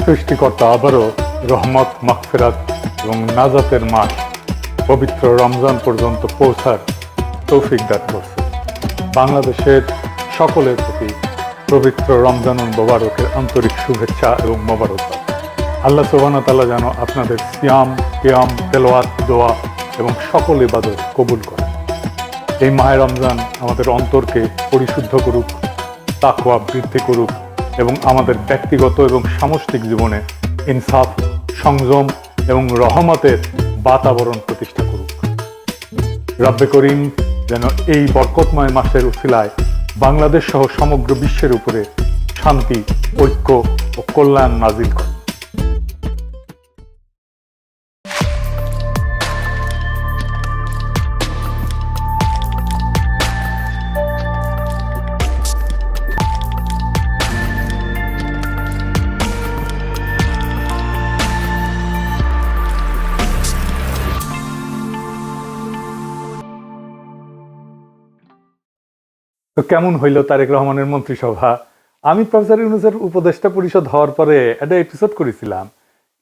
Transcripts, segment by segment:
সৃষ্টিকর্তা আবারও রহমত, মাগফিরাত এবং নাজাতের মাস পবিত্র রমজান পর্যন্ত পৌঁছার তৌফিক দান করছে। বাংলাদেশের সকলের প্রতি পবিত্র রমজানুল মোবারকের আন্তরিক শুভেচ্ছা এবং মোবারকবাদ। আল্লাহ সুবহানাহু ওয়া তাআলা যেন আপনাদের সিয়াম, কিয়াম, তেলাওয়াত, দোয়া এবং সকল ইবাদত কবুল করেন। এই মাহে রমজান আমাদের অন্তরকে পরিশুদ্ধ করুক, তাকওয়া বৃদ্ধি করুক এবং আমাদের ব্যক্তিগত এবং সামষ্টিক জীবনে ইনসাফ, সংযম এবং রহমতের বাতাবরণ প্রতিষ্ঠা করুক। রব্বে করিম যেন এই বরকতময় মাসের উসিলায় বাংলাদেশ সহ সমগ্র বিশ্বের উপরে শান্তি, ঐক্য ও কল্যাণ নাজিল করেন। তো কেমন হইল তারেক রহমানের মন্ত্রিসভা? আমি প্রফেসর ইউনূসের উপদেষ্টা পরিষদ হওয়ার পরে একটা এপিসোড করেছিলাম,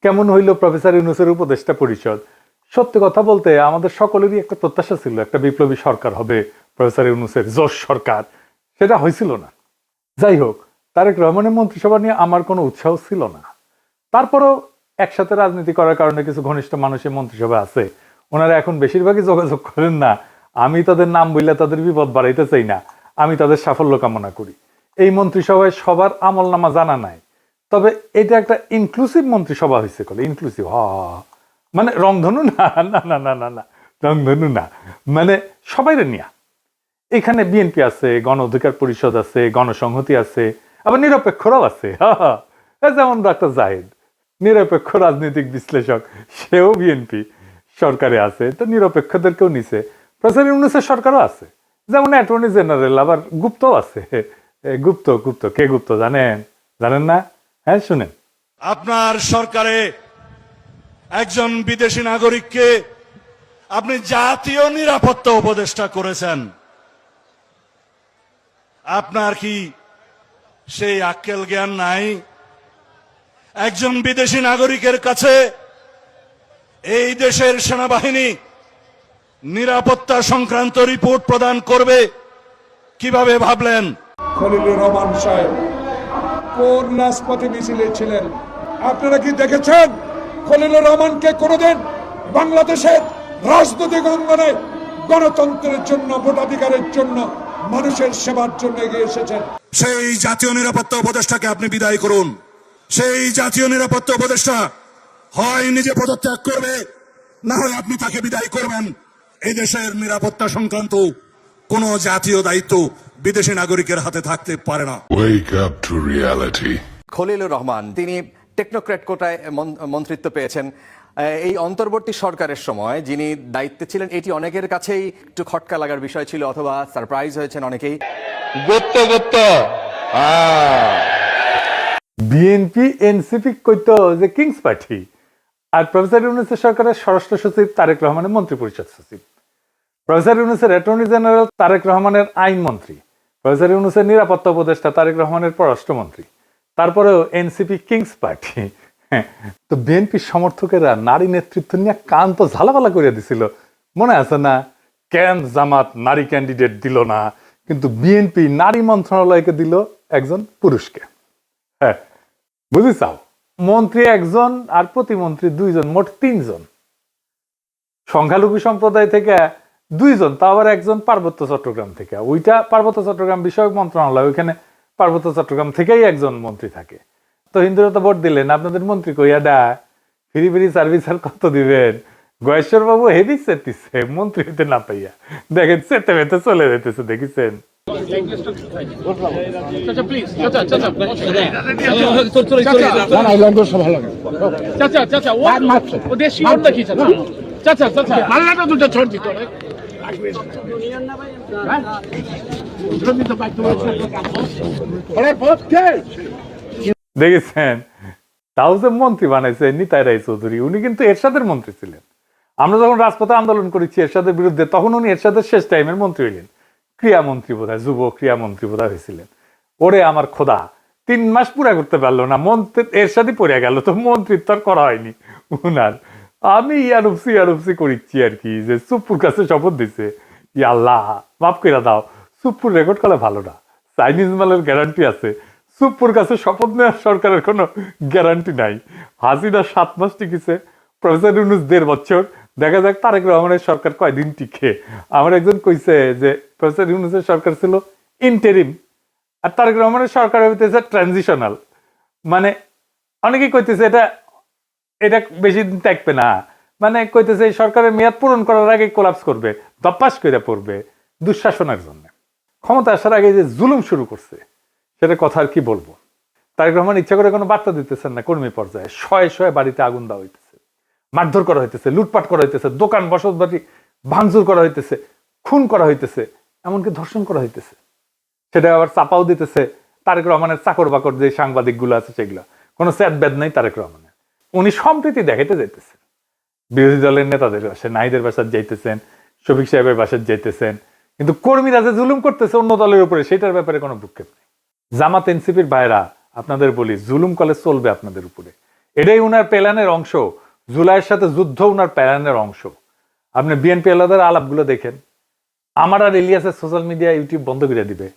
কেমন হইল প্রফেসর ইউনূসের উপদেষ্টা পরিষদ। সত্যি কথা বলতে আমাদের সকলেরই একটা প্রত্যাশা ছিল একটা বিপ্লবী সরকার হবে, প্রফেসর ইউনূসের জোশ সরকার, সেটা হয়েছিল না। যাই হোক, তারেক রহমানের মন্ত্রিসভা নিয়ে আমার কোনো উৎসাহ ছিল না। তারপরেও একসাথে রাজনীতি করার কারণে কিছু ঘনিষ্ঠ মানুষের মন্ত্রিসভা আছে, ওনারা এখন বেশিরভাগই যোগাযোগ করেন না। আমি তাদের নাম বললে তাদের বিপদ বাড়াইতে চাই না, আমি তাদের সাফল্য কামনা করি। এই মন্ত্রিসভায় সবার আমল নামা জানা নাই, তবে এটা একটা ইনক্লুসিভ মন্ত্রিসভা হয়েছে। ইনক্লুসিভ মানে রংধনু না, না না না না না রংধনু না, মানে সবাই নিয়া। এখানে বিএনপি আছে, গণ অধিকার পরিষদ আছে, গণসংহতি আছে, আবার নিরপেক্ষরাও আছে। যেমন ডাক্তার জাহিদ নিরপেক্ষ রাজনৈতিক বিশ্লেষক, সেও বিএনপি সরকারে আছে, তো নিরপেক্ষদেরকেও নিছে। প্রফেসর ইউনূসের সরকারও আছে, যেমন অ্যাটর্নি জেনারেল, আবার গুপ্তও আছে। গুপ্ত গুপ্ত কে গুপ্ত জানেন? জানেন না? হ্যাঁ, শুনেন। আপনার সরকারে একজন বিদেশি নাগরিককে আপনি জাতীয় নিরাপত্তা উপদেষ্টা করেছেন। আপনার কি সেই আক্কেল জ্ঞান নাই? একজন বিদেশি নাগরিকের কাছে এই দেশের সেনাবাহিনী নিরাপত্তা সংক্রান্ত রিপোর্ট প্রদান করবে কিভাবে ভাবলেন? খলিলুর রহমান সাহেব কোন রাজপথে মিছিলে ছিলেন? আপনারা কি দেখেছেন খলিলুর রহমানকে কোনোদিন বাংলাদেশের রাজনৈতিক অঙ্গনে গণতন্ত্রের জন্য, ভোটাধিকারের জন্য, মানুষের সেবার জন্য এগিয়ে এসেছেন? সেই জাতীয় নিরাপত্তা উপদেষ্টাকে আপনি বিদায় করুন। সেই জাতীয় নিরাপত্তা উপদেষ্টা হয় নিজে পদত্যাগ করবে, না হয় আপনি তাকে বিদায় করবেন। এই দেশের নিরাপত্তা সংক্রান্ত কোন জাতীয় দায়িত্ব বিদেশি নাগরিকের হাতে থাকতে পারে না। Wake up to reality. Khalilur Rahman তিনি টেকনোক্র্যাট কোটায় মন্ত্রিত্ব পেয়েছেন। এই অন্তর্বর্তী সরকারের সময় যিনি দায়িত্বে ছিলেন, এটি অনেকের কাছেই একটু খটকা লাগার বিষয় ছিল, অথবা সারপ্রাইজ হয়েছেন অনেকেই। বিএনপি এনসিপি কইতো যে কিংস পার্টি, আর প্রফেসর ইউনূসের সরকারের স্বরাষ্ট্র সচিব তারেক রহমানের মন্ত্রী পরিষদ সচিব, প্রফেসর ইউনূসের অ্যাটর্নি জেনারেল তারেক রহমানের আইন মন্ত্রী, প্রফেসর ইউনূসের নিরাপত্তা উপদেষ্টা তারেক রহমানের পররাষ্ট্রমন্ত্রী, তারপরেও এনসিপি কিংস পার্টি। তো বিএনপির সমর্থকেরা নারী নেতৃত্ব নিয়ে কান তো ঝালাপালা করে দিছিল, মনে আছে না? কেন জামাত নারী ক্যান্ডিডেট দিল না, কিন্তু বিএনপি নারী মন্ত্রণালয়কে দিল একজন পুরুষকে। হ্যাঁ, বুঝিছাও, মন্ত্রী একজন আর প্রতিমন্ত্রী দুইজন, মোট তিনজন। সংখ্যালঘু সম্প্রদায় থেকে দুইজন, তা আবার একজন পার্বত্য চট্টগ্রাম থেকে। ওইটা পার্বত্য চট্টগ্রাম বিষয়ক মন্ত্রণালয়, ওইখানে পার্বত্য চট্টগ্রাম থেকেই একজন মন্ত্রী থাকে। তো হিন্দুরা তো ভোট দিলেন, আপনাদের মন্ত্রী কইয়া ডা ফ্রি ফ্রি সার্ভিস আর কত দিবেন? গয়েশ্বর বাবু হেভি চেতিছে মন্ত্রী হইতে না পাইয়া, দেখেন চেতে মেতে চলে যেতেছে, দেখেছেন? দেখেছেন? তাও যে মন্ত্রী বানাইছে নিতাই রায় চৌধুরী, উনি কিন্তু এরশাদের মন্ত্রী ছিলেন। আমরা যখন রাজপথে আন্দোলন করেছি এরশাদের বিরুদ্ধে, তখন উনি এরশাদের শেষ টাইমের মন্ত্রী হইলেন, ক্রিয়ামন্ত্রী বোধহয়, যুব ক্রিয়ামন্ত্রী বোধহয় হয়েছিলেন। ওরে আমার খোদা, 3 মাস পুরা করতে পারলো না, মন্ত্রী এর সাথে পড়ে গেল, তো মন্ত্রিত্ব আর করা হয়নি উনার। আমি ইয়ারুপসি করিচ্ছি আর কি, যে সুপ্পুর কাছে শপথ দিছে, ইয়া আল্লাহ মাফ করে দাও, সুপ্পুর রেকর্ড করা ভালো না, চাইনিজ মালের গ্যারান্টি আছে, সুপ্পুর কাছে শপথ নেওয়ার সরকারের কোনো গ্যারান্টি নাই। হাসিনা 7 মাস টিকেছে, প্রফেসর ইউনূস 1.5 বছর, দেখা যাক তারেক রহমানের সরকার কয়দিন টিকে। আমার একজন কইছে যে প্রফেসর ইউনূসের সরকার ছিল ইন্টারিম, আর তারেক রহমানের সরকার হইতেছে ট্রানজিশনাল। মানে অনেকেই কইতেছে এটা এটা বেশি দিন থাকবে না, মানে কইতেছে এই সরকারের মেয়াদ পূরণ করার আগে কোলাপস করবে, দপ্পাস করে পড়বে দুঃশাসনের জন্য। ক্ষমতা আসার আগে যে জুলুম শুরু করছে সেটা কথা আর কি বলবো। তারেক রহমান ইচ্ছা করে কোনো বার্তা দিতেছেন না, কর্মী পর্যায়ে শয়ে শয়ে বাড়িতে আগুন দেওয়া হইতেছে, মারধর করা হইতেছে, লুটপাট করা হইতেছে, দোকান বসত বাড়ি ভাঙচুর করা হইতেছে, খুন করা হইতেছে, এমনকি ধর্ষণ করা হইতেছে। সেটা আবার চাপাও দিতেছে তারেক রহমানের চাকর বাকর যে সাংবাদিকগুলো আছে সেগুলো। কোনো স্যাদ ব্যাদ নেই তারেক রহমানের, উনি সম্প্রীতি দেখাইতে যাইতেছেন, বিরোধী দলের নেতাদের বাসায়, নাহিদের বাসায় যাইতেছেন, শফিক সাহেবের বাসায় যাইতেছেন, কিন্তু কর্মীরা যে জুলুম করতেছে অন্য দলের উপরে সেটার ব্যাপারে কোনো ভ্রুক্ষেপ নেই। জামাত এনসিপির ভাইরা আপনাদের বলি, জুলুম কলে চলবে আপনাদের উপরে, এটাই উনার প্ল্যানের অংশ, জুলাইয়ের সাথে যুদ্ধ উনার প্ল্যানের অংশ। আপনি বিএনপি আলাদার আলাপগুলো দেখেন, আমার আর ইলিয়াসের সোশ্যাল মিডিয়া ইউটিউব বন্ধ করে দিবে,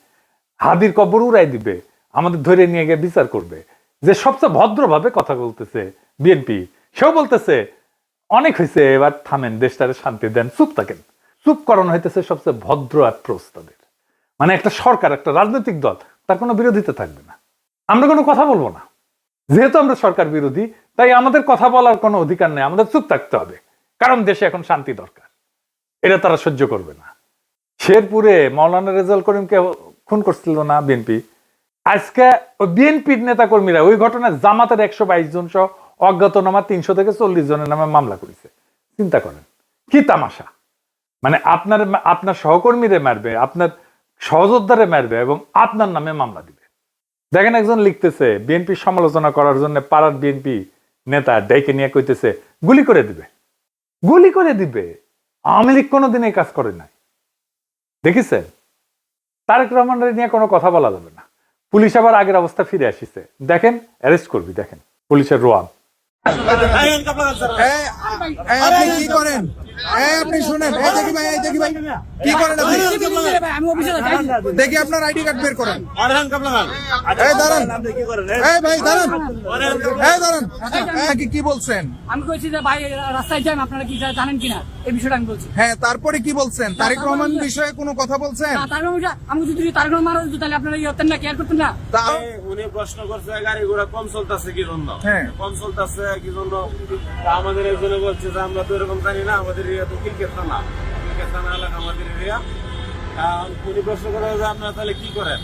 হাদির কবর উড়াই দিবে, আমাদের ধরে নিয়ে গিয়ে বিচার করবে। যে সবচেয়ে ভদ্রভাবে কথা বলতেছে বিএনপি, সেও বলতেছে অনেক হয়েছে, এবার থামেন, দেশটারে শান্তি দেন, চুপ থাকেন। চুপ করানো হইতেছে সবচেয়ে ভদ্র অ্যাপ্রোচ তাদের। মানে একটা সরকার, একটা রাজনৈতিক দল, তার কোনো বিরোধিতা থাকবে না, আমরা কোনো কথা বলবো না। যেহেতু আমরা সরকার বিরোধী, তাই আমাদের কথা বলার কোনো অধিকার নেই, আমাদের চুপ থাকতে হবে, কারণ দেশে এখন শান্তি দরকার। এটা তারা সহ্য করবে না। শেরপুরে মাওলানা রেজাউল করিমকে খুন করছিল না বিএনপি, আজকে ওই বিএনপির নেতা কর্মীরা ওই ঘটনায় জামাতের 122 জন সহ অজ্ঞাতনামা 300 থেকে 40 জনের নামে মামলা করেছে। চিন্তা করেন কি তামাশা। মানে আপনার সহকর্মীরে মারবে, আপনার সহযোদ্ধারে মারবে এবং আপনার নামে মামলা দিবে। দেখেন একজন লিখতেছে বিএনপির সমালোচনা করার জন্য পাড়ার বিএনপি নেতা ডেকে নিয়ে কইতেছে গুলি করে দিবে, গুলি করে দিবে। আওয়ামী লীগ কোনোদিন এই কাজ করে নাই, দেখেছেন? তারেক রহমানের নিয়ে কোনো কথা বলা যাবে না। পুলিশ আবার আগের অবস্থা ফিরে আসিছে, দেখেন অ্যারেস্ট করবি, দেখেন পুলিশের রোয়াব। আপনি কি করেন? আপনি শুনেন, দেখি ভাই, দেখি ভাই কি করেন আপনি? দেখি আপনার আইডি কার্ড বের করেন। দাঁড়ান, ভাই দাঁড়ান, দাঁড়ান, কি বলছেন? আমি কইছি যে ভাই রাস্তায় জ্যাম, আপনারা কি জানেন কিনা এই বিষয়টা আমি বলছি। হ্যাঁ, তারপরে কি বলছেন? তারেক রহমান বিষয়ে কোনো কথা বলছেন? আমি যদি তারেক রহমান মারা যেত তাহলে আপনারা ইয়ে হতেন না, কেয়ার করতেন না। উনি প্রশ্ন করছে গাড়ি ঘোড়া কম চলতেছে কি জন্য, হ্যাঁ কম চলতেছে কি জন্য। আমাদের একজনে বলছে যে আমরা তো এরকম জানি না, আমাদের এরিয়া তো ক্রিকেট থানা, ক্রিকেট থানা এলাকা আমাদের এরিয়া। উনি প্রশ্ন করে যে আপনারা তাহলে কি করেন,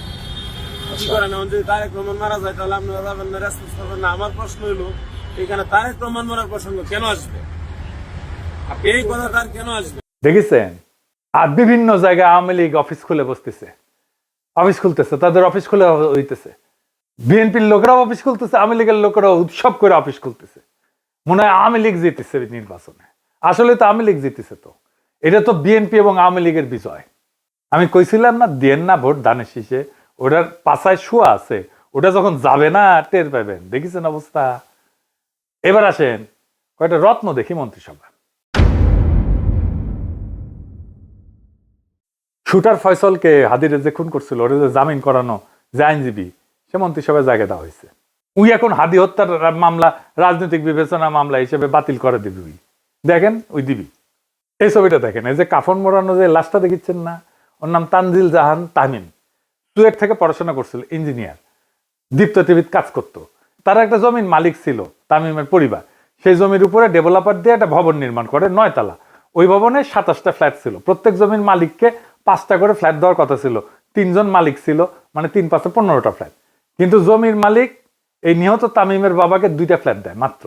কি করেন? এখন যদি তারেক রহমান মারা যায় তাহলে আপনারা যাবেন না, রেসপন্স করবেন না। আমার প্রশ্ন হলো এখানে তারেক রহমান মারার প্রসঙ্গ কেন আসবে? এই কথা তার কেন আসবে? দেখেছেন? আর বিভিন্ন জায়গায় আওয়ামী লীগ অফিস খুলে বসতেছে, অফিস খুলতেছে, তাদের অফিস খুলে হইতেছে। বিএনপির লোকেরাও অফিস খুলতেছে, আওয়ামী লীগের লোকেরাও উৎসব করে অফিস খুলতেছে। মনে হয় আওয়ামী লীগ জিতেছে নির্বাচনে, আসলে তো আওয়ামী লীগ জিতেছে। তো এটা তো বিএনপি এবং আওয়ামী লীগের বিজয়। আমি কইছিলাম না, দেন না ভোট ধানের শীষে, ওটার পাছায় শুয়া আছে, ওটা যখন যাবে না টের পাবেন। দেখেছেন অবস্থা? এবার আসেন কয়টা রত্ন দেখি মন্ত্রিসভা। শুটার ফয়সলকে হাদিরে যে খুন করছিল, ওরা যে জামিন করানো যে আইনজীবী, সে মন্ত্রিসভায় জায়গা দেওয়া হয়েছে। উই এখন হাদি হত্যার মামলা রাজনৈতিক বিবেচনা মামলা হিসেবে বাতিল করে দিবি। উই দেখেন, ওই দিবি। এই ছবিটা দেখেন, এই যে কাফন মোড়ানো যে লাশটা দেখিচ্ছেন না, ওর নাম তানজিল জাহান তামিম। চুয়েট থেকে পড়াশোনা করছিল, ইঞ্জিনিয়ার, দীপ্ত টিভিতে কাজ করতো। তার একটা জমির মালিক ছিল তামিমের পরিবার, সেই জমির উপরে ডেভেলপার দিয়ে একটা ভবন নির্মাণ করে 9 তলা। ওই ভবনে 27টা ফ্ল্যাট ছিল, প্রত্যেক জমির মালিককে 5টা করে ফ্ল্যাট দেওয়ার কথা ছিল। 3 জন মালিক ছিল, মানে 3 5 15টা ফ্ল্যাট। কিন্তু জমির মালিক এই নিহত তামিমের বাবাকে 2টা ফ্ল্যাট দেয় মাত্র,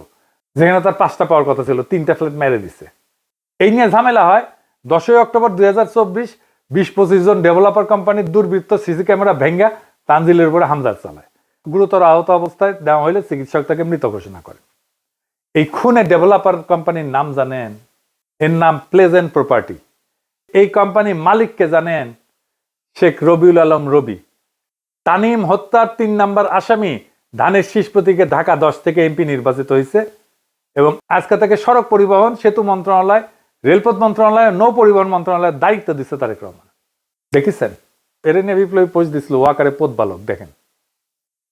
যেখানে তার 5টা পাওয়ার কথা ছিল, 3টা ফ্ল্যাট মেরে দিচ্ছে। এই নিয়ে ঝামেলা হয়। 10 অক্টোবর 2024 20-25 জন ডেভেলপার কোম্পানির দুর্বৃত্ত সিসি ক্যামেরা ভেঙ্গা তানজিলের উপরে হামলা চালায়। গুরুতর আহত অবস্থায় দেওয়া হলে চিকিৎসক তাকে মৃত ঘোষণা করে। এই খুনে ডেভেলপার কোম্পানির নাম জানেন? এর নাম প্লেজেন্ট প্রপার্টি। এই কোম্পানির মালিককে জানেন? শেখ রবিউল আলম রবি। তানিম হত্যার 3 নাম্বার আসামি ধানের শীষ প্রতীকে ঢাকা 10 থেকে এমপি নির্বাচিত হয়েছে এবং আজকে থেকে সড়ক পরিবহন সেতু মন্ত্রণালয়, রেলপথ মন্ত্রণালয়, নৌ পরিবহন মন্ত্রণালয়ের দায়িত্ব দিচ্ছে তারেক রহমান। দেখেছেন, এর নিয়ে বিপ্লবী পোস্ট দিছিল ওয়াকারে পথ বালক, দেখেন।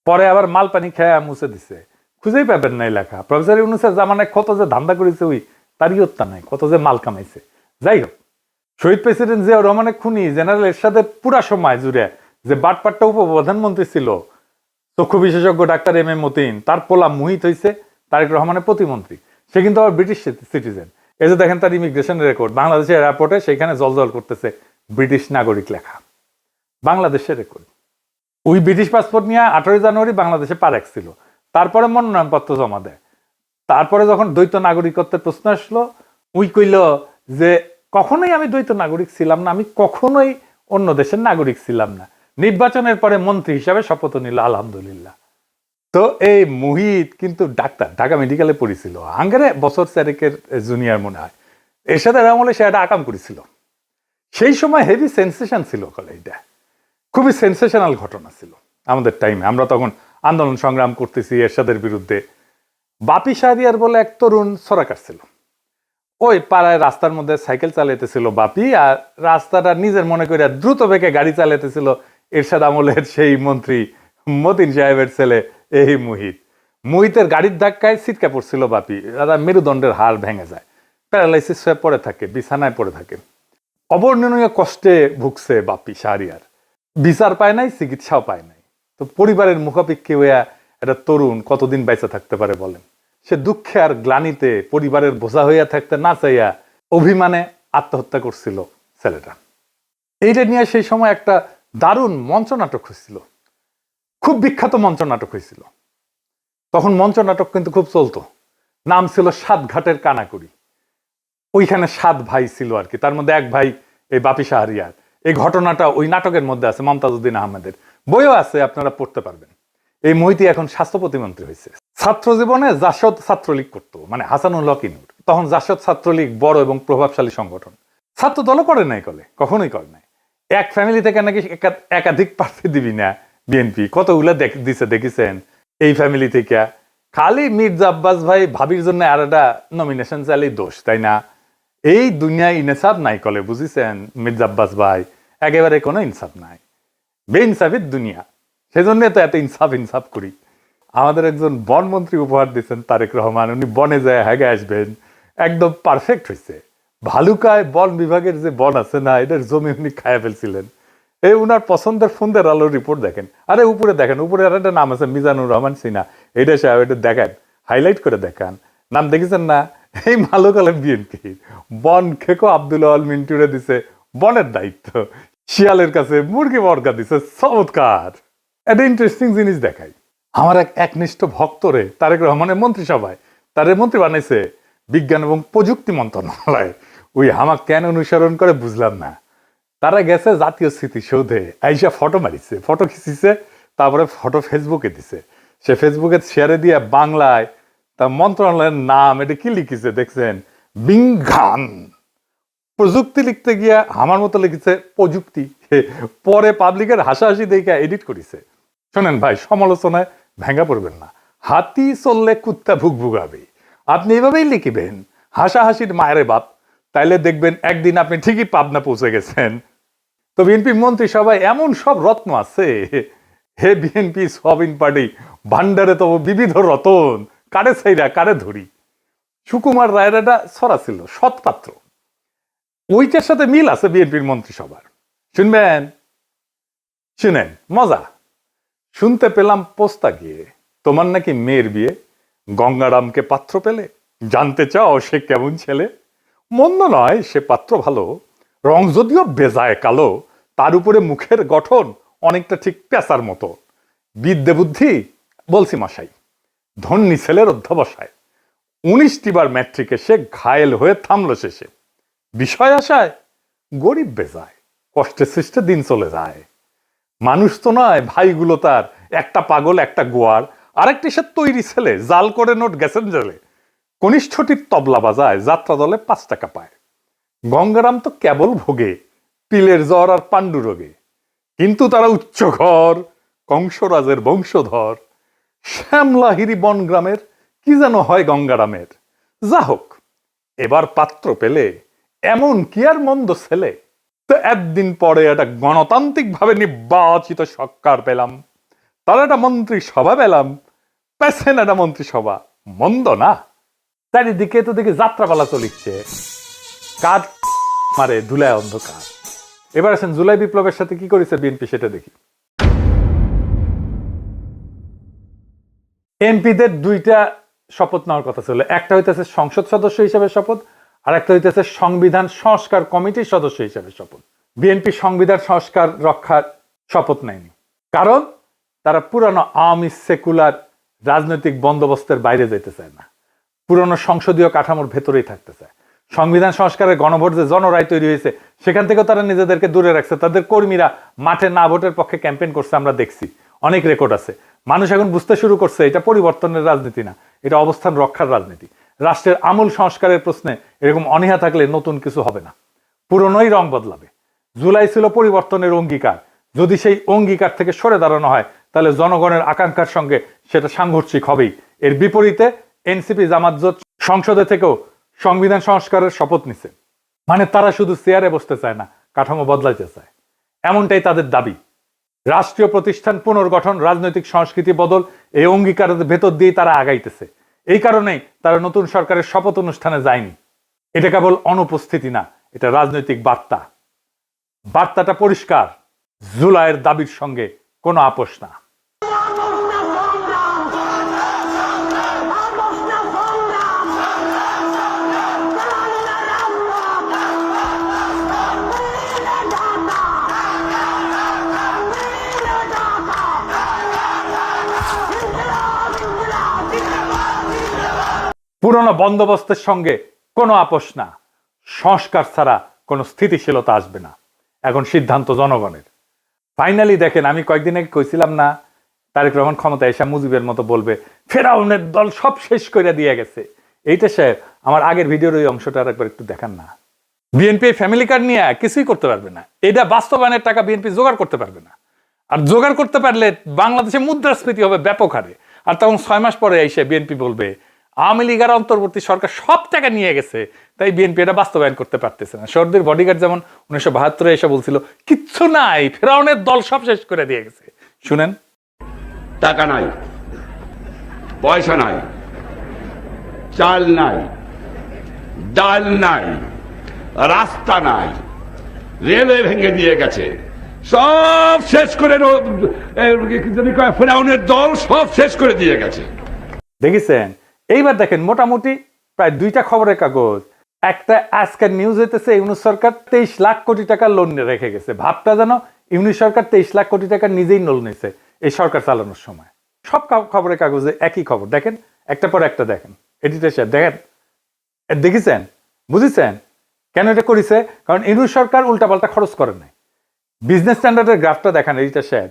পরে আবার মাল পানি খেয়ে মুছে দিছে, খুঁজেই পাবেন নাই লেখা। প্রফেসর ইউনূসের জামানায় কত যে ধান্দা করেছে ওই তারই হত্যা নাই, কত যে মাল কামাইছে। যাই হোক, শহীদ প্রেসিডেন্ট জিয়াউর রহমানের খুনি জেনারেল এরশাদের পুরা সময় জুড়ে যে বাটপাট্টা উপপ্রধানমন্ত্রী ছিল চক্ষু বিশেষজ্ঞ ডাক্তার এম এ মতিন, তার পোলা মুহিত হয়েছে তারেক রহমানের প্রতিমন্ত্রী। সে কিন্তু আবার ব্রিটিশ সিটিজেন। এই যে দেখেন তার ইমিগ্রেশন রেকর্ড, বাংলাদেশের এয়ারপোর্টে সেখানে জলজল করতেছে ব্রিটিশ নাগরিক লেখা, বাংলাদেশের রেকর্ড। ওই ব্রিটিশ পাসপোর্ট নিয়ে 18 জানুয়ারি বাংলাদেশে পা রাখছিল, তারপরে মনোনয়নপত্র জমা দেয়। তারপরে যখন দ্বৈত নাগরিকত্বের প্রশ্ন আসলো, উই কইল যে কখনোই আমি দ্বৈত নাগরিক ছিলাম না, আমি কখনোই অন্য দেশের নাগরিক ছিলাম না। নির্বাচনের পরে মন্ত্রী হিসাবে শপথ নিল, আলহামদুলিল্লাহ। তো এই মুহিত কিন্তু ডাক্তার, ঢাকা মেডিকেলে পড়েছিল, আঙ্গারে বছর 4 জুনিয়র মনে হয়। এরশাদের আমলে সে একটা আকাম করেছিল, সেই সময় হেভি সেন্সেশন ছিল। এটা খুবই সেন্সেশনাল ঘটনা ছিল আমাদের টাইমে, আমরা তখন আন্দোলন সংগ্রাম করতেছি এরশাদের বিরুদ্ধে। বাপি শাহরিয়ার বলে এক তরুণ ছড়া কাটছিল, ওই পাড়ায় রাস্তার মধ্যে সাইকেল চালাইতেছিল বাপি, আর রাস্তাটা নিজের মনে করে দ্রুত বেগে গাড়ি চালাইতেছিল এরশাদ আমলের সেই মন্ত্রী মতিন সাহেবের ছেলে এই মুহিতের গাড়ির ধাক্কায় ছিটকা পড়ছিল বাপি, দাদা মেরুদণ্ডের হাড় ভেঙে যায়, প্যারালাইসিস হয়ে পড়ে থাকে, বিছানায় পড়ে থাকে। অবর্ণনীয় কষ্টে ভুগছে বাপি শাহরিয়ার, বিচার পায় নাই, চিকিৎসাও পায় নাই। তো পরিবারের মুখাপেক্ষী হইয়া একটা তরুণ কতদিন বেঁচে থাকতে পারে বলেন? সে দুঃখে আর গ্লানিতে পরিবারের বোঝা হইয়া থাকতে না চাইয়া অভিমানে আত্মহত্যা করছিল ছেলেটা। এইটা নিয়ে সেই সময় একটা দারুণ মঞ্চনাটক হয়েছিল, খুব বিখ্যাত মঞ্চনাটক হয়েছিল। তখন মঞ্চনাটক কিন্তু খুব চলতো, নাম ছিল 7 ঘাটের কানাকুড়ি। ওইখানে 7 ভাই ছিল আর কি, তার মধ্যে এক ভাই এই বাপি শাহরিয়ার। এই ঘটনাটা ওই নাটকের মধ্যে আছে, মমতাজউদ্দিন আহমেদের বইও আছে, আপনারা পড়তে পারবেন। এই মহিতি এখন স্বাস্থ্য প্রতিমন্ত্রী হয়েছে। ছাত্র জীবনে জাসদ ছাত্রলীগ করতো, মানে হাসানুল হক ইনুর। তখন জাসদ ছাত্রলীগ বড় এবং প্রভাবশালী সংগঠন, ছাত্র দলও করে নাই, কখনোই করে নাই। এক ফ্যামিলি থেকে নাকি একাধিক প্রার্থী দিবি না বিএনপি, কতগুলো দিছে দেখেছেন এই ফ্যামিলি থেকে। খালি মির্জা আব্বাস ভাই ভাবির জন্য আর একটা নমিনেশন চাইলেই দোষ, তাই না? এই দুনিয়ায় ইনসাফ নাই কলে, বুঝিছেন মির্জা আব্বাস ভাই? একেবারে কোনো ইনসাফ নাই, বেইনসাফির দুনিয়া। সেজন্য তো এত ইনসাফ করি। আমাদের একজন বনমন্ত্রী উপহার দিচ্ছেন তারেক রহমান, উনি বনে যায় হেগে আসবেন, একদম পারফেক্ট হয়েছে। ভালুকায় বন বিভাগের যে বন আছে না, এটার জমি উনি খায়া ফেলছিলেন। এই উনার পছন্দের ফোনদের আলোর রিপোর্ট দেখেন, আরে উপরে দেখেন, উপরে আর একটা নাম আছে মিজানুর রহমান সিনহা, এটা সাহেব, এটা দেখেন, হাইলাইট করে দেখান, নাম দেখেছেন না? এই মালুকালের বিএনপি বন খেকো আব্দুল আল মিন্টুরে দিছে বনের দায়িত্ব, শিয়ালের কাছে মুরগি বর্গা দিছে। চমৎকার একটা ইন্টারেস্টিং জিনিস দেখাই। আমার এক একনিষ্ঠ ভক্তরে তারেক রহমানের মন্ত্রিসভায় তারে মন্ত্রী বানাইছে বিজ্ঞান এবং প্রযুক্তি মন্ত্রণালয়। ওই হামাক কেন অনুসরণ করে বুঝলাম না। তারা গেছে জাতীয় স্মৃতিসৌধে, আইসা ফটো মারিছে, ফটো খিচিছে, তারপরে ফটো ফেসবুকে দিছে। সে ফেসবুকে শেয়ারে দিয়ে বাংলায় তার মন্ত্রণালয়ের নাম এটা কি লিখেছে দেখছেন? বিজ্ঞান প্রযুক্তি লিখতে গিয়া আমার মতো লিখেছে প্রযুক্তি। পরে পাবলিকের হাসাহাসি দেখে এডিট করেছে। শোনেন ভাই, সমালোচনায় ভেঙে পড়বেন না। হাতি চললে কুত্তা ভুক ভুগাবে, আপনি এভাবেই লিখিবেন হাসাহাসির মায়ের বাপ, তাইলে দেখবেন একদিন আপনি ঠিকই পাবনা পৌঁছে গেছেন। তো বিএনপি মন্ত্রী সবাই এমন সব রত্ন আছে, হে বিএনপি সোয়াবিন পার্টি ভান্ডারে তো বিবিধ রতন, কারে ছাইরা কারে ধরি। সুকুমার রায়ের একটা ছড়া ছিল সৎপাত্র, ওইটার সাথে মিল আছে বিএনপির মন্ত্রিসভার। শুনবেন? শুনেন, মজা। শুনতে পেলাম পোস্তা গিয়ে তোমার নাকি মেয়ের বিয়ে, গঙ্গারামকে পাত্র পেলে, জানতে চাও সে কেমন ছেলে? মন্দ নয় সে পাত্র ভালো, রং যদিও বেজায় কালো, তার উপরে মুখের গঠন অনেকটা ঠিক পেঁচার মতো। বিদ্যে বুদ্ধি বলছি মশাই, ধন্যী ছেলের অধ্যবসায়। 19টি বার ম্যাট্রিকে সে ঘায়েল হয়ে থামলো শেষে। বিষয় আশায় গরিব বেজায়, কষ্টে সৃষ্টে দিন চলে যায়। মানুষ তো নয় ভাইগুলো তার, একটা পাগল একটা গোয়ার, আরেকটি সে তৈরি ছেলে, জাল করে নোট গেছেন জেলে। কনিষ্ঠটির তবলা বাজায়, যাত্রা দলে 5 টাকা পায়। গঙ্গারাম তো কেবল ভোগে পিলের জ্বর আর পাণ্ডু রোগে, কিন্তু তারা উচ্চ ঘর কংসরাজের বংশধর, শ্যামলাহিরি বনগ্রামের কি যেন হয় গঙ্গারামের। যা হোক, এবার পাত্র পেলে এমন কি আর মন্দ ছেলে। তো একদিন পরে একটা গণতান্ত্রিক ভাবে নির্বাচিত সরকার পেলাম, তার একটা মন্ত্রিসভা পেলাম, পেছেন একটা মন্ত্রিসভা, মন্দ না। চারিদিকে তো দেখি যাত্রাপালা চলিচ্ছে, কাজ মারে ধুলায় অন্ধকার। এবার আসেন জুলাই বিপ্লবের সাথে কি করেছে বিএনপি সেটা দেখি। এমপিদের দুইটা শপথ নেওয়ার কথা ছিল, একটা হইতেছে সংসদ সদস্য হিসেবে শপথ, আর একটা হইতেছে সংবিধান সংস্কার কমিটির সদস্য হিসেবে শপথ। বিএনপি সংবিধান সংস্কার রক্ষার শপথ নেয়নি, কারণ তারা পুরানো আওয়ামী সেকুলার রাজনৈতিক বন্দোবস্তের বাইরে যেতে চায় না, পুরনো সংসদীয় কাঠামোর ভেতরেই থাকতে চায়। সংবিধান সংস্কারের গণভোট যে জনরায় তৈরি হয়েছে সেখান থেকেও তারা নিজেদেরকে দূরে রাখছে। তাদের কর্মীরা মাঠে না ভোটের পক্ষে ক্যাম্পেইন করছে, আমরা দেখছি, অনেক রেকর্ড আছে। মানুষ এখন বুঝতে শুরু করছে এটা পরিবর্তনের রাজনীতি না, এটা অবস্থান রক্ষার রাজনীতি। রাষ্ট্রের আমূল সংস্কারের প্রশ্নে এরকম অনীহা থাকলে নতুন কিছু হবে না, পুরনোই রং বদলাবে। জুলাই ছিল পরিবর্তনের অঙ্গীকার, যদি সেই অঙ্গীকার থেকে সরে দাঁড়ানো হয় তাহলে জনগণের আকাঙ্ক্ষার সঙ্গে সেটা সাংঘর্ষিক হবেই। এর বিপরীতে এনসিপি জামাত জোট সংসদে থেকেও সংবিধান সংস্কারের শপথ নিছে, মানে তারা শুধু চেয়ারে বসতে চায় না, কাঠামো বদলাইতে চায়, এমনটাই তাদের দাবি। রাষ্ট্রীয় প্রতিষ্ঠান পুনর্গঠন, রাজনৈতিক সংস্কৃতি বদল, এই অঙ্গীকারের ভেতর দিয়েই তারা আগাইতেছে। এই কারণেই তারা নতুন সরকারের শপথ অনুষ্ঠানে যায়নি। এটা কেবল অনুপস্থিতি না, এটা রাজনৈতিক বার্তা। বার্তাটা পরিষ্কার, জুলাইয়ের দাবির সঙ্গে কোনো আপোষ না। পুরনো বন্দোবস্তের সঙ্গে কোনো আপোষ না, সংস্কার ছাড়া কোনো স্থিতিশীলতা আসবে না। এখন সিদ্ধান্ত জনগণের। ফাইনালি দেখেন, আমি কয়েকদিন আগে কইছিলাম না তারেক রহমান ক্ষমতা এসে মুজিবের মতো বলবে ফেরাউনের দল সব শেষ করে দিয়ে গেছে। এইটা সাহেব আমার আগের ভিডিওর ওই অংশটা একবার একটু দেখান না। বিএনপি ফ্যামিলি কার্ড নিয়ে কিছুই করতে পারবে না, এটা বাস্তবায়নের টাকা বিএনপি জোগাড় করতে পারবে না। আর জোগাড় করতে পারলে বাংলাদেশে মুদ্রাস্ফীতি হবে ব্যাপক হারে। আর তখন 6 মাস পরে এসে বিএনপি বলবে আওয়ামী লীগের অন্তর্বর্তী সরকার সব টাকা নিয়ে গেছে, তাই বিএনপি এটা বাস্তবায়ন করতে পারতেছে না। সর্দির বডিগার্ড যেমন 1972 এসে বলছিল কিচ্ছু নাই, ফেরাউনের দল সব শেষ করে দিয়ে গেছে। শুনেন, টাকা নাই, পয়সা নাই, চাল নাই, ডাল নাই, রাস্তা নাই, রেলওয়ে ভেঙে দিয়ে গেছে, সব শেষ করে ফেরাউনের দল সব শেষ করে দিয়ে গেছে। দেখেছেন? এইবার দেখেন, মোটামুটি প্রায় 2টা খবরের কাগজ, একটা আজকের নিউজ হইতেছে ইউনূস সরকার 23 লাখ কোটি টাকা লোন রেখে গেছে। ভাবটা যেন ইউনূস সরকার 23 লাখ কোটি টাকা নিজেই লোন নিয়েছে এই সরকার চালানোর সময়। সব খবরের কাগজে একই খবর, দেখেন একটা পর একটা। দেখেন এডিটর সাহেব, দেখেন, দেখেছেন, বুঝেছেন কেন এটা করেছে? কারণ ইউনূস সরকার উল্টাপাল্টা খরচ করে নাই। বিজনেস স্ট্যান্ডার্ডের গ্রাফটা দেখেন এডিটর সাহেব,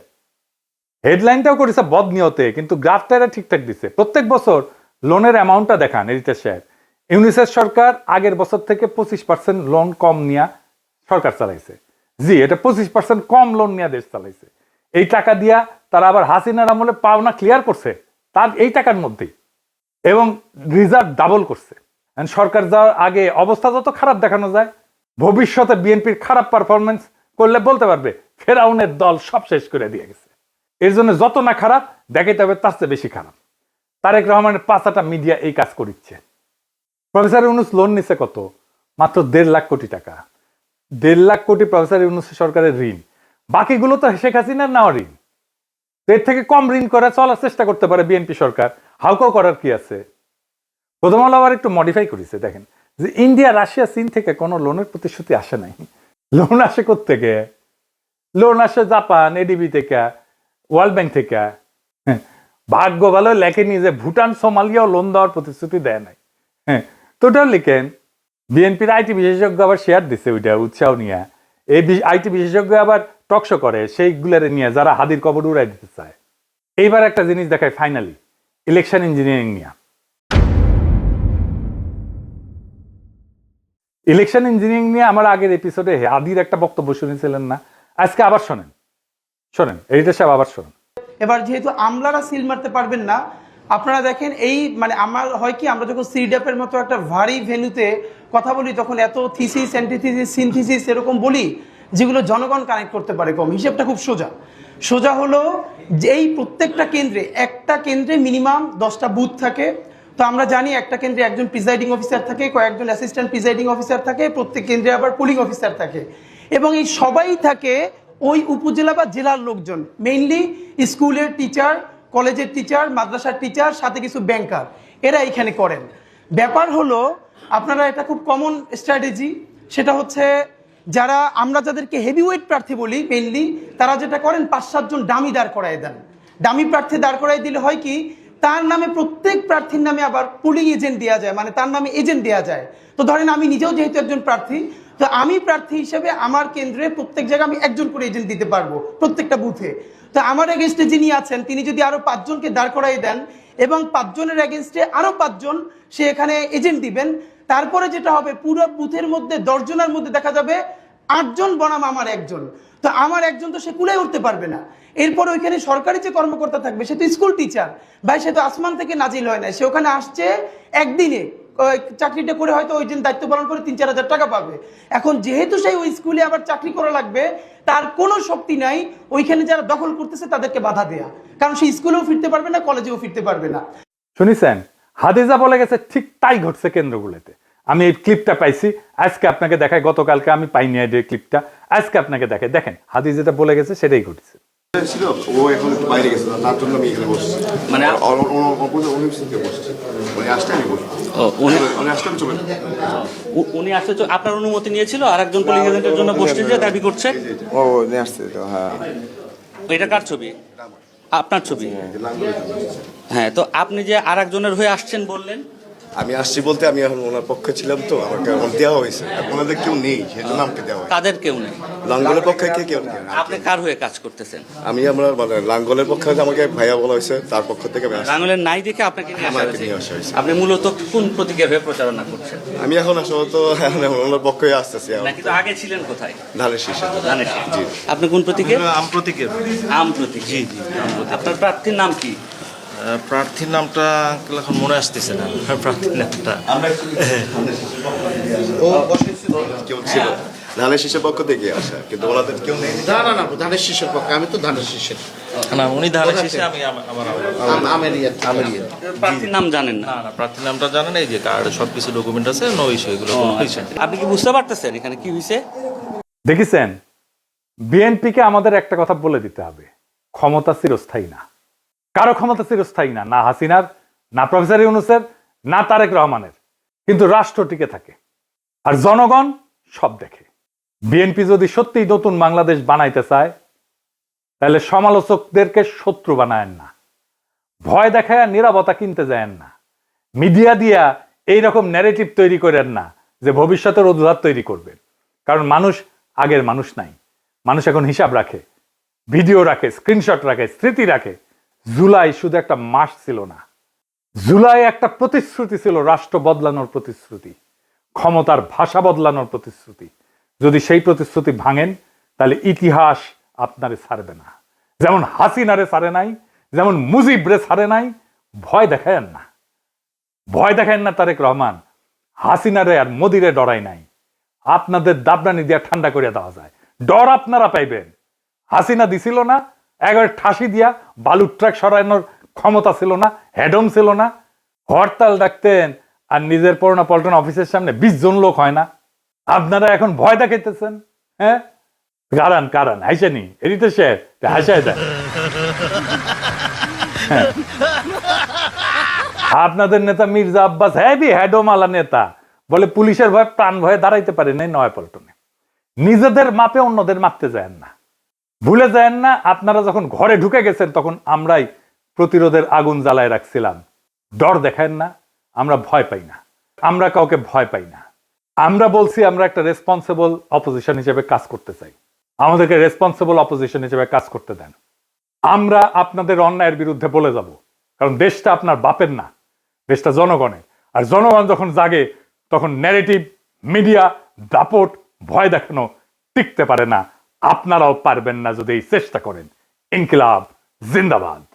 হেডলাইনটাও করেছে বদ নিয়তে, কিন্তু গ্রাফটা এরা ঠিকঠাক দিচ্ছে। প্রত্যেক বছর লোনের অ্যামাউন্টটা দেখান এডিটর সাহেব। ইউনিসেফ সরকার আগের বছর থেকে 25% লোন কম নিয়ে সরকার চালাইছে। জি, এটা 25% কম লোন নিয়ে দেশ চালাইছে। এই টাকা দিয়া তারা আবার হাসিনার আমলে পাওনা ক্লিয়ার করছে তার এই টাকার মধ্যেই, এবং রিজার্ভ ডাবল করছে। সরকার যাওয়ার আগে অবস্থা যত খারাপ দেখানো যায়, ভবিষ্যতে বিএনপির খারাপ পারফরমেন্স করলে বলতে পারবে ফেরাউনের দল সব শেষ করে দিয়ে গেছে। এর জন্য যত না খারাপ দেখাইতে হবে তার চেয়ে বেশি খারাপ। তারেক রহমানের 5টা মিডিয়া এই কাজ করিচ্ছে। প্রফেসর ইউনূস লোন নিছে কত? মাত্র 1.5 লাখ কোটি টাকা। 1.5 লাখ কোটি প্রফেসর ইউনূস সরকারের ঋণ, বাকিগুলো তো শেখ হাসিনার নেওয়া ঋণ। এর থেকে কম ঋণ করে চলার চেষ্টা করতে পারে বিএনপি সরকার, হাউকাও করার কি আছে? প্রথম আলো আবার একটু মডিফাই করেছে, দেখেন যে ইন্ডিয়া, রাশিয়া, চীন থেকে কোনো লোনের প্রতিশ্রুতি আসে নাই। লোন আসে কোত্থেকে? লোন আসে জাপান, এডিবি থেকে, ওয়ার্ল্ড ব্যাংক থেকে। ভাগ্য ভালো লেখেনি যে ভুটান, সোমালিয়াও লোন দেওয়ার প্রতিশ্রুতি দেয় নাই। তো ওটাও লিখেন। বিএনপির আইটি বিশেষজ্ঞ আবার শেয়ার দিচ্ছে ওইটা উৎসাহ নিয়ে। এই আইটি বিশেষজ্ঞ আবার টকশো করে সেইগুলারে নিয়ে যারা হাদির কবর উড়াই দিতে চায়। এইবার একটা জিনিস দেখায় ফাইনালি, ইলেকশন ইঞ্জিনিয়ারিং নিয়ে। ইলেকশন ইঞ্জিনিয়ারিং নিয়ে আমার আগের এপিসোডে হাদির একটা বক্তব্য শুনেছিলেন না? আজকে আবার শোনেন, এডিটর সাহেব আবার শোনেন। এবার যেহেতু আমলারা সিল মারতে পারবেন না, আপনারা দেখেন এই মানে আমার হয় কি, আমরা যখন সিডাপের মতো একটা ভারী ভেন্যুতে কথা বলি তখন এত থিসিস, অ্যান্টিথিসিস, সিনথিসিস এরকম বলি যেগুলো জনগণ কানেক্ট করতে পারে কম। হিসেবটা খুব সোজা হলো যে এই প্রত্যেকটা কেন্দ্রে, একটা কেন্দ্রে মিনিমাম 10টা বুথ থাকে। তো আমরা জানি একটা কেন্দ্রে একজন প্রিজাইডিং অফিসার থাকে, কয়েকজন অ্যাসিস্ট্যান্ট প্রিজাইডিং অফিসার থাকে, প্রত্যেক কেন্দ্রে আবার পুলিং অফিসার থাকে, এবং এই সবাই থাকে ওই উপজেলা বা জেলার লোকজন, মেইনলি স্কুলের টিচার, কলেজের টিচার, মাদ্রাসার টিচার, সাথে কিছু ব্যাংকার, এরা এখানে করেন। ব্যাপার হলো আপনারা এটা খুব কমন স্ট্র্যাটেজি, সেটা হচ্ছে যারা আমরা যাদেরকে হেভিওয়েট প্রার্থী বলি মেইনলি, তারা যেটা করেন 5-7 জন ডামি দাঁড় করায় দেন। ডামি প্রার্থী দাঁড় করাই দিলে হয় কি, তার নামে প্রত্যেক প্রার্থীর নামে আবার পুলিং এজেন্ট দেওয়া যায়, মানে তার নামে এজেন্ট দেওয়া যায়। তো ধরেন আমি নিজেও যেহেতু একজন প্রার্থী, তো আমি প্রার্থী হিসেবে আমার কেন্দ্রে প্রত্যেক জায়গায় আমি একজন করে এজেন্ট দিতে পারবো প্রত্যেকটা বুথে। তো আমার এগেনস্টে যিনি আছেন তিনি যদি আরো 5 জনকে দাঁড় করাই দেন এবং 5 জনের এগেনস্টে আরো 5 জন সে এখানে এজেন্ট দিবেন, তারপরে যেটা হবে পুরো বুথের মধ্যে 10 জনের মধ্যে দেখা যাবে 8 জন বনাম আমার একজন। তো আমার একজন তো সে কুলায় উঠতে পারবে না। এরপর ওইখানে সরকারি যে কর্মকর্তা থাকবে সে তো স্কুল টিচার ভাই, সে তো আসমান থেকে নাজিল হয় না, সে ওখানে আসছে একদিনে চাকরিটা করে হয়তো ওই দিন দায়িত্ব পালন করে 3-4 হাজার টাকা পাবে। এখন যেহেতু সেই ওই স্কুলে আবার চাকরি করা লাগবে, তার কোনো শক্তি নাই ওইখানে যারা দখল করতেছে তাদেরকে বাধা দেয়া, কারণ সে স্কুলেও ফিরতে পারবে না, কলেজেও ফিরতে পারবে না। শুনেছেন, হাদিজা বলে গেছে ঠিক তাই ঘটছে কেন্দ্রগুলোতে। আমি এই ক্লিপটা পাইছি, আজকে আপনাকে দেখাই, গতকালকে আমি পাইনি এই ক্লিপটা, আজকে আপনাকে দেখাই। দেখেন হাদিজা যেটা বলে গেছে সেটাই ঘটেছে। ছিল ও এখন একটু বাইরে গেছে, তার জন্য আমি এখানে বসছি, মানে উনি আসতে আমি বসবো। উনি আসতে আমি চলে উনি আসতে আপনার অনুমতি নিয়েছিল আর একজন পুলিং এজেন্টের জন্য বসতে যে দাবি করছে। ও নিয়ে আসছে তো, হ্যাঁ। এটা কার ছবি? আপনার ছবি? হ্যাঁ, তো আপনি যে আর একজনের হয়ে আসছেন বললেন। আমি আসছি বলতে আমি এখন ওনার পক্ষে ছিলাম, তো আমাকে এখন দেওয়া হয়েছে, ওনাদের কেউ নেই সেজন্য আমাকে দেওয়া হয়েছে। তাদের কেউ নেই, লাঙ্গলের পক্ষে কেউ নেই। আপনি কার হয়ে কাজ করতেছেন? আমি আমরা মানে লাঙ্গলের পক্ষে আমাকে ভাইয়া বলা হয়েছে, তার পক্ষ থেকে লাঙ্গলের নাই দেখে আপনাকে নিয়ে আসা হয়েছে। আপনি মূলত কোন প্রতীকের হয়ে প্রচারণা করছেন? আমি এখন আসলে তো ওনার পক্ষে আসতেছি। কিন্তু আগে ছিলেন কোথায়? ধানের শীষে। ধানের শীষ। জি। আপনি কোন প্রতীকে? আম প্রতীকের। আম প্রতীক। জি জি। আপনার প্রার্থীর নাম কি? প্রার্থীর নামটা এখন মনে আসতেছে না, প্রার্থীর নামটা। কেউ ছিল ধানের শীষের পক্ষ থেকে আসা, কিন্তু ওনাদের কেউ নেই। না ধানের শীষের পক্ষে, আমি তো ধানের শীষের না, উনি ধানের শীষে, আমি প্রার্থীর নাম জানেন না? না, প্রার্থীর নামটা জানেন, এই যে কার্ড সবকিছু ডকুমেন্ট আছে, নো ইস্যু এগুলো। আপনি কি বুঝতে পারতেছেন এখানে কি হয়েছে? দেখেছেন, বিএনপিকে আমাদের একটা কথা বলে দিতে হবে, ক্ষমতা চিরস্থায়ী না, কারো ক্ষমতা চিরস্থায়ী না, না হাসিনার, না প্রফেসর ইউনূসের, না তারেক রহমানের, কিন্তু রাষ্ট্র টিকে থাকে আর জনগণ সব দেখে। বিএনপি যদি সত্যিই নতুন বাংলাদেশ বানাইতে চায় তাহলে সমালোচকদেরকে শত্রু বানায়েন না, ভয় দেখায় নীরবতা কিনতে যায়েন না, মিডিয়া দিয়া এইরকম ন্যারেটিভ তৈরি করেন না যে ভবিষ্যতের অজুহাত তৈরি করবেন। কারণ মানুষ আগের মানুষ নাই, মানুষ এখন হিসাব রাখে, ভিডিও রাখে, স্ক্রিনশট রাখে, স্মৃতি রাখে। জুলাই শুধু একটা মাস ছিল না, জুলাই একটা প্রতিশ্রুতি ছিল, রাষ্ট্র বদলানোর প্রতিশ্রুতি, ক্ষমতার ভাষা বদলানোর প্রতিশ্রুতি। যদি সেই প্রতিশ্রুতি ভাঙেন তাহলে ইতিহাস আপনারে ছাড়বে না, যেমন হাসিনারে ছাড়ে নাই, যেমন মুজিবরে ছাড়ে নাই। ভয় দেখায়েন না, ভয় দেখায়েন না তারেক রহমান, হাসিনারে আর মোদিরে ডরাই নাই। আপনাদের দাবরানি দিয়া ঠান্ডা করে দেওয়া যায়, ডর আপনারা পাইবেন। হাসিনা দিছিল না, একবার ঠাসি দিয়া বালুর ট্রাক সরানোর ক্ষমতা ছিল না, হেডম ছিল না, হরতাল ডাকতেন আর নিজের পড়না পল্টন অফিসের সামনে 20 জন লোক হয় না। আপনারা এখন ভয় দেখাইতেছেন। হ্যাঁ, কারণ হাইসেনি এদিতে সে হাসায় দেয়। আপনাদের নেতা মির্জা আব্বাস হেভি হেডোমালা নেতা, বলে পুলিশের ভয় প্রাণ ভয়ে দাঁড়াইতে পারে নাই নয়াপল্টনে। নিজেদের মাপে অন্যদের মাপতে যায়েন না, ভুলে যায়েন না। আপনারা যখন ঘরে ঢুকে গেছেন তখন আমরাই প্রতিরোধের আগুন জ্বালায় রাখছিলাম। ডর দেখায়েন না, আমরা ভয় পাই না, আমরা কাউকে ভয় পাই না। আমরা বলছি আমরা একটা রেসপন্সিবল অপোজিশন হিসেবে কাজ করতে চাই, আমাদেরকে রেসপন্সিবল অপোজিশন হিসেবে কাজ করতে দেন। আমরা আপনাদের অন্যায়ের বিরুদ্ধে বলে যাব, কারণ দেশটা আপনার বাপের না, দেশটা জনগণের। আর জনগণ যখন জাগে তখন ন্যারেটিভ, মিডিয়া, দাপট, ভয় দেখানো টিকতে পারে না। আপনারাও পারবেন না যদি এই চেষ্টা করেন। ইনকিলাব জিন্দাবাদ।